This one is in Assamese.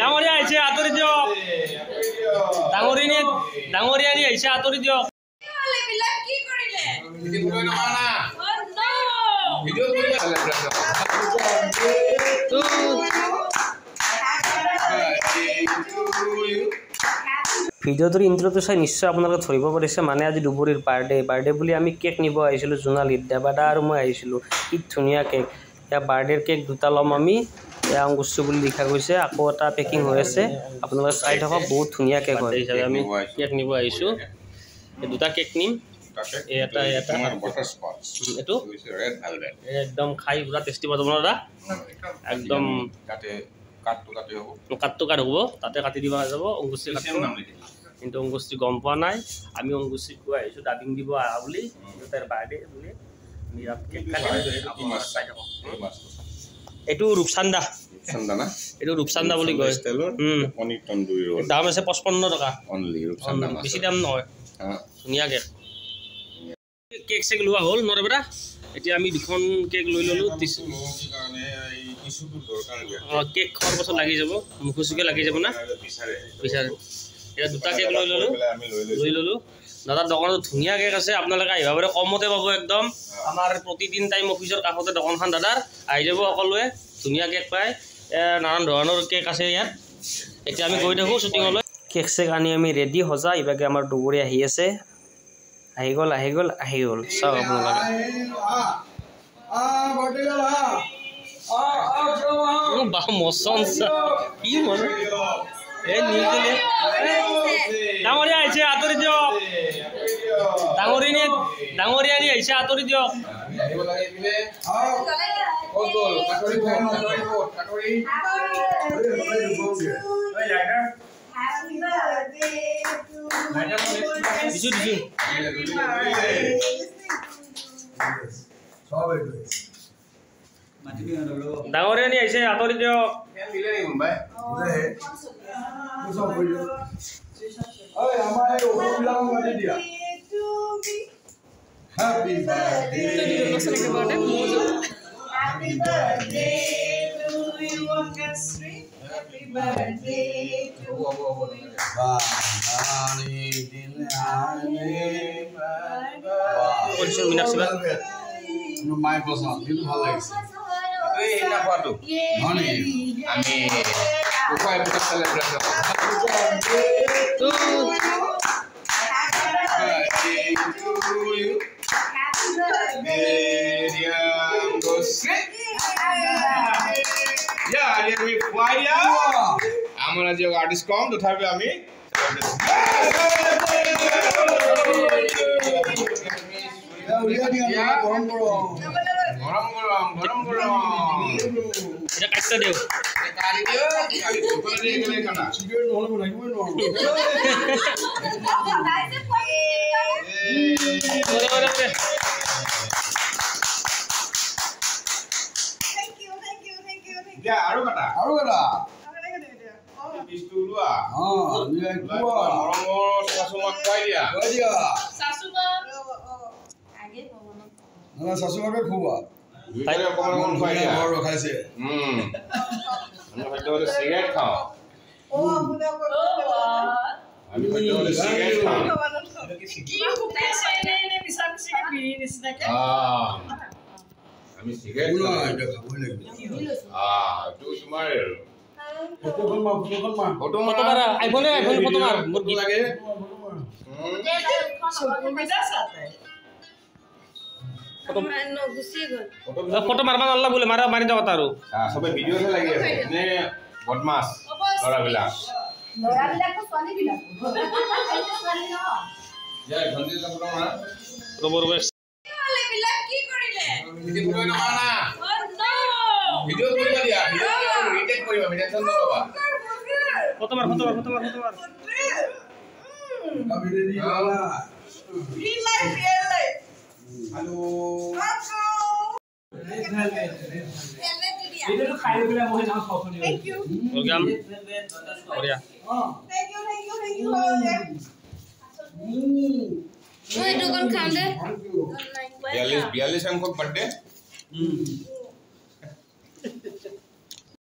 ডাঙৰীয়া আহিছে আঁতৰি দিয়ক ডাঙৰীয়া নি আহিছে আঁতৰি দিয়ক কি কৰিলে ভিডিঅ'টোৰ ইন্ট্ৰটো চাই নিশ্চয় আপোনালোকে ধৰিব পাৰিছে মানে আজি দুবৰীৰ বাৰ্থডে বুলি আমি কেক নিব আহিছিলোঁ জোনালীত দেবাদা আৰু মই আহিছিলোঁ কি ধুনীয়া কেক এয়া বাৰ্থডেৰ কেক দুটা ল'ম আমি এয়া অংকুশী বুলি লিখা গৈছে আকৌ এটা পেকিং হৈ আছে আপোনালোকে চাই থাকক বহুত ধুনীয়া কেক হয় হিচাপে আমি কেক নিব আহিছোঁ এই দুটা কেক নিম এটা এইটো একদম খাই পুৰা টেষ্টি পাব দাদা একদম কাটটো কাট হ'ব তাতে কাটি দিব যাব অংকুশী কিন্তু অংকুশী গম পোৱা নাই আমি অংকুশীক কৈ আহিছোঁ ডাবিং দিব আহা বুলি তাৰ বাৰ্থডে বুলি এইটো ৰূপচান্দা এইটো ৰূপচান্দা বুলি কয় দাম আছে 55 টকা বেছি দাম নহয় ধুনীয়া কেক কেক চেক লোৱা হ'ল নৰে বেটা এতিয়া আমি দুখন কেক লৈ ল'লোঁ কেক খোৱাৰ পাছত লাগি যাব মুখুচিকে লাগি যাব না বিচাৰে এতিয়া দুটা কেক লৈ ল'লোঁ দাদাৰ দোকানত ধুনীয়া কেক আছে আপোনালোকে আহিব পাৰে কমতে পাব একদম আমাৰ প্ৰতিদিন টাইম অফিচৰ কাষতে দোকানখন দাদাৰ আহি যাব সকলোৱে ধুনীয়া কেক পায় নানান ধৰণৰ কেক আছে ইয়াত এতিয়া আমি গৈ থাকোঁ শ্বুটিঙলৈ কেক চেক আনি আমি ৰেডি সজা ইভাগে আমাৰ দুবৰী আহি আছে আহি গ'ল চাওক আপোনালোকে ডাঙৰীয়া আহিছে আঁতৰি দিয়ক ডাঙৰীয়া নি আহিছে আঁতৰি দিয়ক ডাঙৰীয়া নি আহিছে আঁতৰি দিয়ক Happy birthday to you, Ankasri. Happy birthday to you. My person, you know how like it. Na photo. Honey, I mean, why put a celebration? To you. Happy birthday, yeah, did we fly ya? I'm gonna do artist come to tell me. Yeah, Arugata. This to Lua. Sasuma Quadia. Sasuma. Sasuma Kuba. You have a common Quadia. I'm going to do the cigarette count. I'm going to do the cigarette count. I'm cigarette count. Do tomorrow. Photo mara. iPhone photo mar. Murgi lage. Photo marman Allah bole mara mari daw taru. Sobe video se lagi ase. Ne bodmas. Lora bila ko swali bila. Ya bandi la photo mara. Robor west. Wale bila ki korile? Video koi na mana. Oh no. Video koi ba dia. Retake koriba tension no baba. Photo mar. Abi ready wala. Real life. Hello. Thank you. Welcome. Korea. Thank you. Wait, do kon khande. 42 angkot birthday.